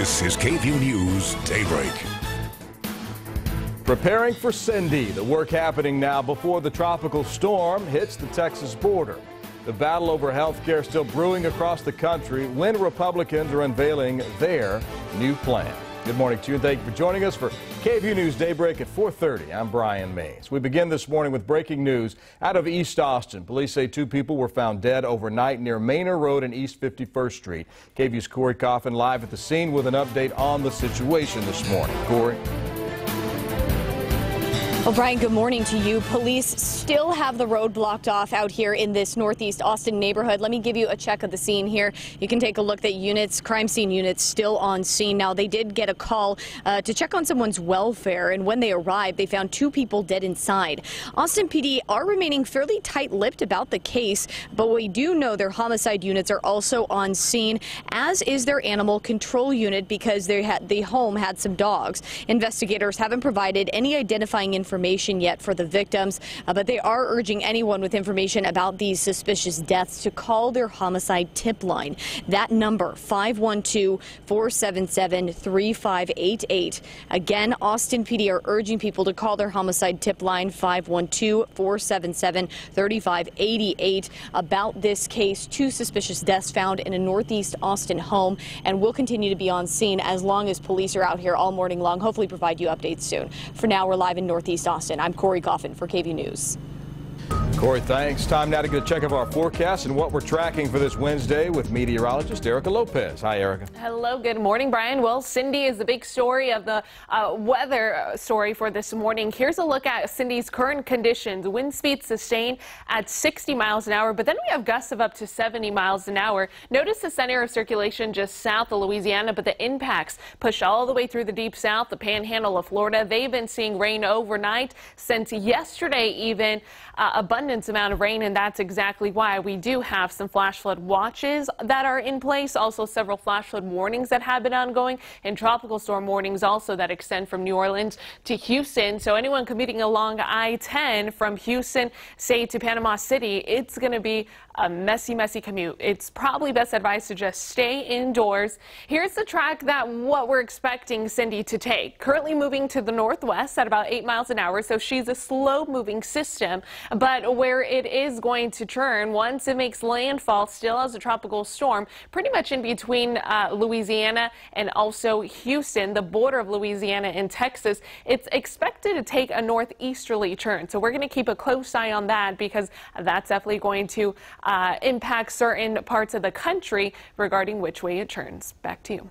This is KVUE News Daybreak. Preparing for Cindy, the work happening now before the tropical storm hits the Texas border. The battle over health care still brewing across the country when Republicans are unveiling their new plan. Good morning to you, and thank you for joining us for KVUE News Daybreak at 4:30. I'm Brian Mays. We begin this morning with breaking news out of East Austin. Police say 2 people were found dead overnight near Manor Road and East 51st Street. KVUE's Corey Coffin live at the scene with an update on the situation this morning. Corey. Well, Brian, good morning to you. Police still have the road blocked off out here in this northeast Austin neighborhood. Let me give you a check of the scene here. You can take a look at crime scene units still on scene. Now, they did get a call to check on someone's welfare, and when they arrived, they found 2 people dead inside. Austin PD are remaining fairly tight-lipped about the case, but we do know their homicide units are also on scene, as is their animal control unit, because the home had some dogs. Investigators haven't provided any identifying information yet for the victims, but they are urging anyone with information about these suspicious deaths to call their homicide tip line. That number, 512-477-3588. Again, Austin PD are urging people to call their homicide tip line, 512-477-3588, about this case. 2 suspicious deaths found in a northeast Austin home, and we'll continue to be on scene as long as police are out here all morning long. Hopefully provide you updates soon. For now, we're live in northeast Austin. I'm Corey Coffin for KVUE News. Corey, thanks. Time now to get a check of our forecast and what we're tracking for this Wednesday with meteorologist Erica Lopez. Hi, Erica. Hello. Good morning, Brian. Well, Cindy is the big story of the weather story for this morning. Here's a look at Cindy's current conditions. Wind speeds sustained at 60 miles an hour, but then we have gusts of up to 70 miles an hour. Notice the center of circulation just south of Louisiana, but the impacts push all the way through the deep south, the panhandle of Florida. They've been seeing rain overnight since yesterday, even abundance amount of rain, and that's exactly why we do have some flash flood watches that are in place. Also, several flash flood warnings that have been ongoing, and tropical storm warnings also that extend from New Orleans to Houston. So anyone commuting along I-10 from Houston, say, to Panama City, it's going to be a messy commute. It's probably best advice to just stay indoors. Here's the track that what we're expecting Cindy to take. Currently moving to the northwest at about 8 miles an hour, so she's a slow moving system, but where it is going to turn once it makes landfall still as a tropical storm, pretty much in between Louisiana and also Houston, the border of Louisiana and Texas. It's expected to take a northeasterly turn, so we're going to keep a close eye on that, because that's definitely going to impact certain parts of the country regarding which way it turns. Back to you.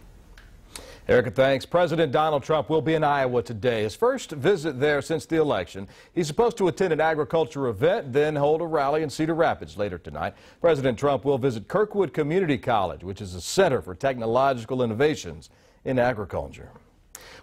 Erica, thanks. President Donald Trump will be in Iowa today. His first visit there since the election. He's supposed to attend an agriculture event, then hold a rally in Cedar Rapids later tonight. President Trump will visit Kirkwood Community College, which is a center for technological innovations in agriculture.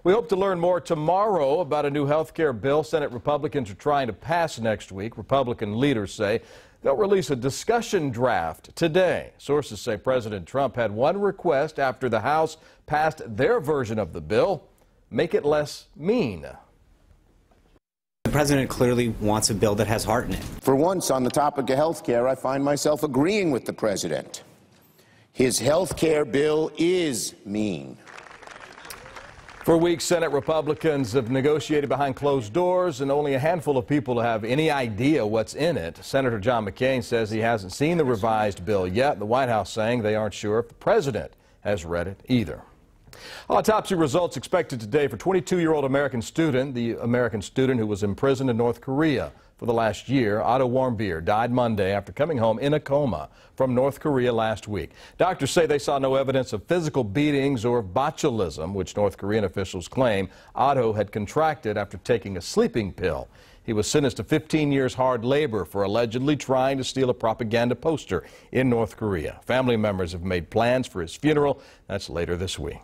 We hope to learn more tomorrow about a new health care bill Senate Republicans are trying to pass next week. Republican leaders say they'll release a discussion draft today. Sources say President Trump had one request after the House passed their version of the bill: make it less mean. The president clearly wants a bill that has heart in it. For once, on the topic of health care, I find myself agreeing with the president. His health care bill is mean. For weeks, Senate Republicans have negotiated behind closed doors, and only a handful of people have any idea what's in it. Senator John McCain says he hasn't seen the revised bill yet. The White House saying they aren't sure if the president has read it either. Autopsy results expected today for 22-year-old American student. The American student who was imprisoned in North Korea for the last year, Otto Warmbier, died Monday after coming home in a coma from North Korea last week. Doctors say they saw no evidence of physical beatings or botulism, which North Korean officials claim Otto had contracted after taking a sleeping pill. He was sentenced to 15 years hard labor for allegedly trying to steal a propaganda poster in North Korea. Family members have made plans for his funeral. That's later this week.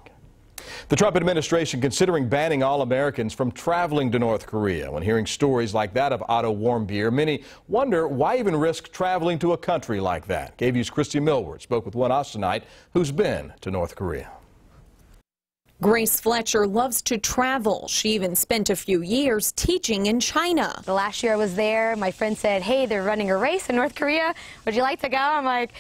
The Trump administration considering banning all Americans from traveling to North Korea. When hearing stories like that of Otto Warmbier, many wonder why even risk traveling to a country like that. KVUE's Christy Millward spoke with one Austinite who's been to North Korea. Grace Fletcher loves to travel. She even spent a few years teaching in China. The last year I was there, my friend said, hey, they're running a race in North Korea. Would you like to go? I'm like,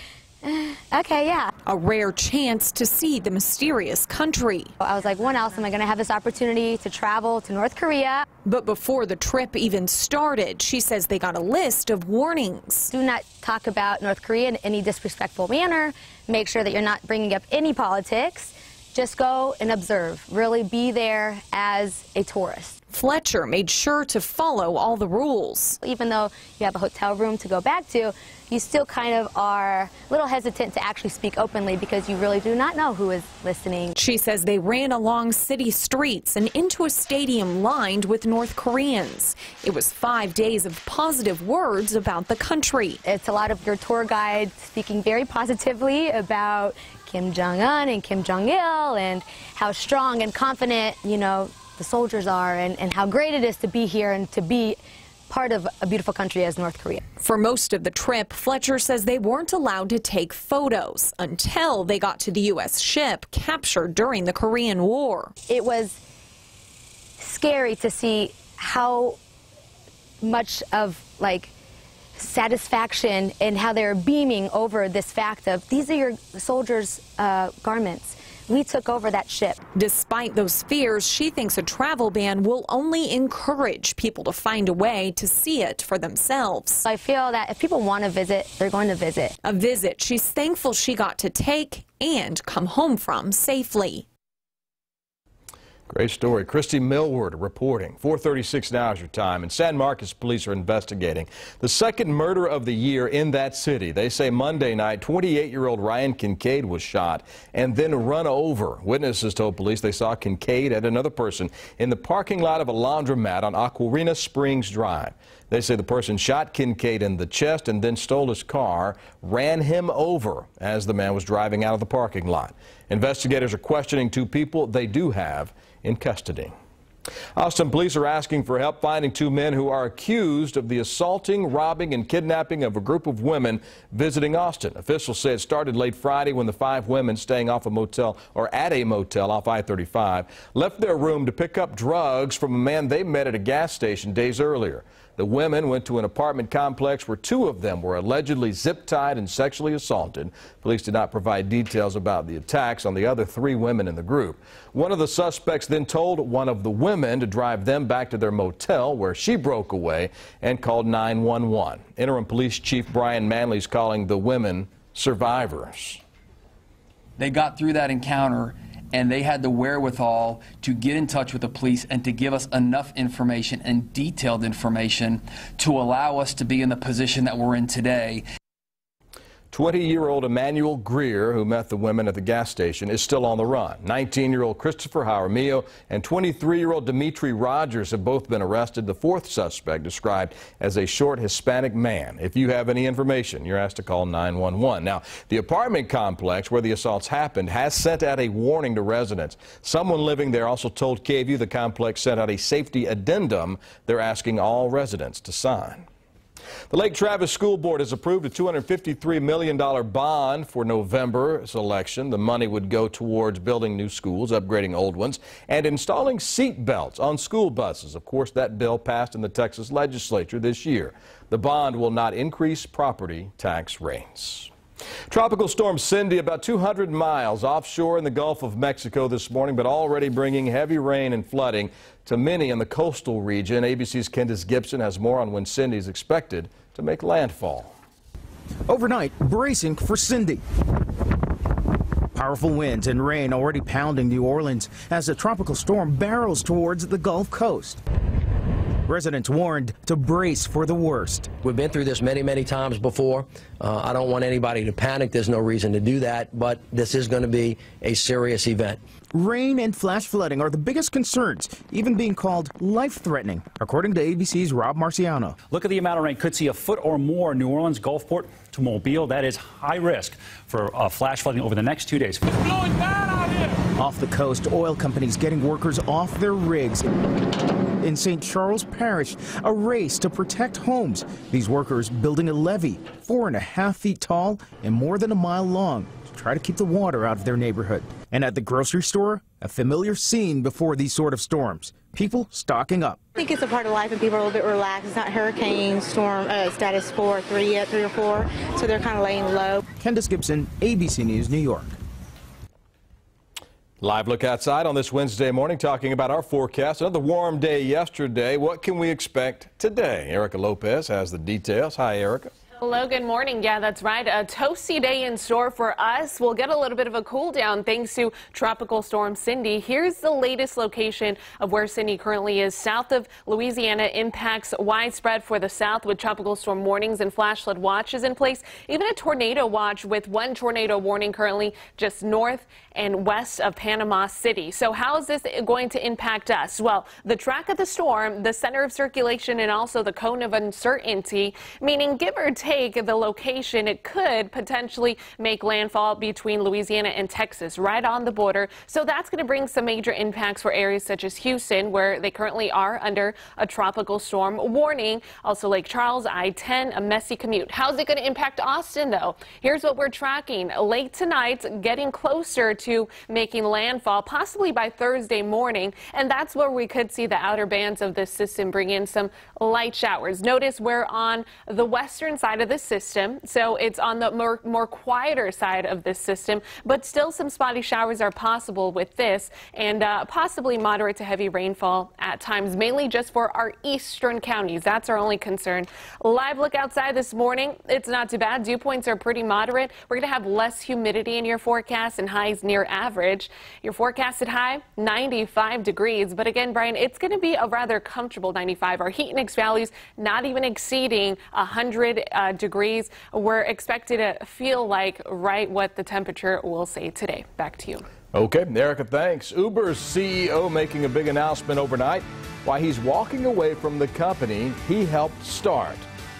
Okay, yeah. A rare chance to see the mysterious country. I was like, when else am I going to have this opportunity to travel to North Korea? But before the trip even started, she says they got a list of warnings. Do not talk about North Korea in any disrespectful manner. Make sure that you're not bringing up any politics. Just go and observe. Really be there as a tourist. Fletcher made sure to follow all the rules. Even though you have a hotel room to go back to, you still kind of are a little hesitant to actually speak openly because you really do not know who is listening. She says they ran along city streets and into a stadium lined with North Koreans. It was 5 days of positive words about the country. It's a lot of your tour guide speaking very positively about Kim Jong-un and Kim Jong-il and how strong and confident, the soldiers are and how great it is to be here and to be part of a beautiful country as North Korea. For most of the trip, Fletcher says they weren't allowed to take photos until they got to the U.S. ship captured during the Korean War. It was scary to see how much of satisfaction and how they're beaming over this fact of these are your soldiers' garments. We took over that ship. Despite those fears, she thinks a travel ban will only encourage people to find a way to see it for themselves. I feel that if people want to visit, they're going to visit. A visit she's thankful she got to take and come home from safely. Great story. Christy Millward reporting. 4:36 now is your time. And San Marcos police are investigating the second murder of the year in that city. They say Monday night, 28-year-old Ryan Kincaid was shot and then run over. Witnesses told police they saw Kincaid and another person in the parking lot of a laundromat on Aquarina Springs Drive. They say the person shot Kincaid in the chest and then stole his car, ran him over as the man was driving out of the parking lot. Investigators are questioning two people they do have in custody. Austin police are asking for help finding two men who are accused of the assaulting, robbing, and kidnapping of a group of women visiting Austin. Officials say it started late Friday when the 5 women staying off a motel or at a motel off I-35 left their room to pick up drugs from a man they met at a gas station days earlier. The women went to an apartment complex where 2 of them were allegedly zip-tied and sexually assaulted. Police did not provide details about the attacks on the other 3 women in the group. One of the suspects then told one of the women to drive them back to their motel where she broke away and called 911. Interim Police Chief Brian Manley is calling the women survivors. They got through that encounter and they had the wherewithal to get in touch with the police and to give us enough information and detailed information to allow us to be in the position that we're in today. 20-year-old Emmanuel Greer, who met the women at the gas station, is still on the run. 19-year-old Christopher Jaramillo and 23-year-old Dimitri Rogers have both been arrested. The 4th suspect described as a short Hispanic man. If you have any information, you're asked to call 911. Now, the apartment complex where the assaults happened has sent out a warning to residents. Someone living there also told KVUE the complex sent out a safety addendum they're asking all residents to sign. The Lake Travis School Board has approved a $253 million bond for November's election. The money would go towards building new schools, upgrading old ones, and installing seat belts on school buses. Of course, that bill passed in the Texas legislature this year. The bond will not increase property tax rates. Tropical storm Cindy about 200 miles offshore in the Gulf of Mexico this morning, but already bringing heavy rain and flooding to many in the coastal region. ABC's Candace Gibson has more on when Cindy is expected to make landfall. Overnight, bracing for Cindy. Powerful winds and rain already pounding New Orleans as the tropical storm barrels towards the Gulf Coast. Residents warned to brace for the worst. We've been through this many times before. I don't want anybody to panic. There's no reason to do that, but this is going to be a serious event. Rain and flash flooding are the biggest concerns, even being called life-threatening, according to ABC's Rob Marciano. Look at the amount of rain. Could see a foot or more in New Orleans, Gulfport to Mobile. That is high risk for flash flooding over the next 2 days. It's blowing bad out here. Off the coast, oil companies getting workers off their rigs. In St. Charles Parish, a race to protect homes. These workers building a levee 4.5 feet tall and more than a mile long to try to keep the water out of their neighborhood. And at the grocery store, a familiar scene before these sort of storms. people stocking up. I think it's a part of life and people are a little bit relaxed. It's not hurricane storm status 4 or 3 yet, 3 or 4, so they're kind of laying low. Candace Gibson, ABC News, New York. Live look outside on this Wednesday morning, talking about our forecast. Another warm day yesterday. What can we expect today? Erica Lopez has the details. Hi, Erica. Hello, good morning. Yeah, that's right. A toasty day in store for us. We'll get a little bit of a cool down thanks to Tropical Storm Cindy. Here's the latest location of where Cindy currently is. South of Louisiana, impacts widespread for the south with tropical storm warnings and flash flood watches in place. Even a tornado watch with one tornado warning currently just north and west of Panama City. So how is this going to impact us? Well, the track of the storm, the center of circulation, and also the cone of uncertainty, meaning give or take the location, it could potentially make landfall between Louisiana and Texas, right on the border. So that's going to bring some major impacts for areas such as Houston, where they currently are under a tropical storm warning. Also Lake Charles, I-10, a messy commute. How's it going to impact Austin, though? Here's what we're tracking. Late tonight, getting closer to making landfall, possibly by Thursday morning. And that's where we could see the outer bands of this system bring in some light showers. Notice we're on the western side of the system, so it's on the more quieter side of this system, but still some spotty showers are possible with this, and possibly moderate to heavy rainfall at times, mainly just for our eastern counties. That's our only concern. Live look outside this morning, it's not too bad. Dew points are pretty moderate. We're going to have less humidity in your forecast and highs near average. Your forecasted high, 95 degrees, but again, Brian, it's going to be a rather comfortable 95. Our heat index values not even exceeding 100 degrees. We're expected to feel like right what the temperature will say today. Back to you. Okay, Erica, thanks. Uber's CEO making a big announcement overnight why he's walking away from the company he helped start.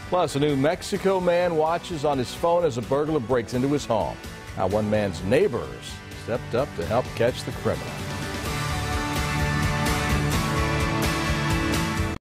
Plus, a New Mexico man watches on his phone as a burglar breaks into his home. Now, one man's neighbors stepped up to help catch the criminal.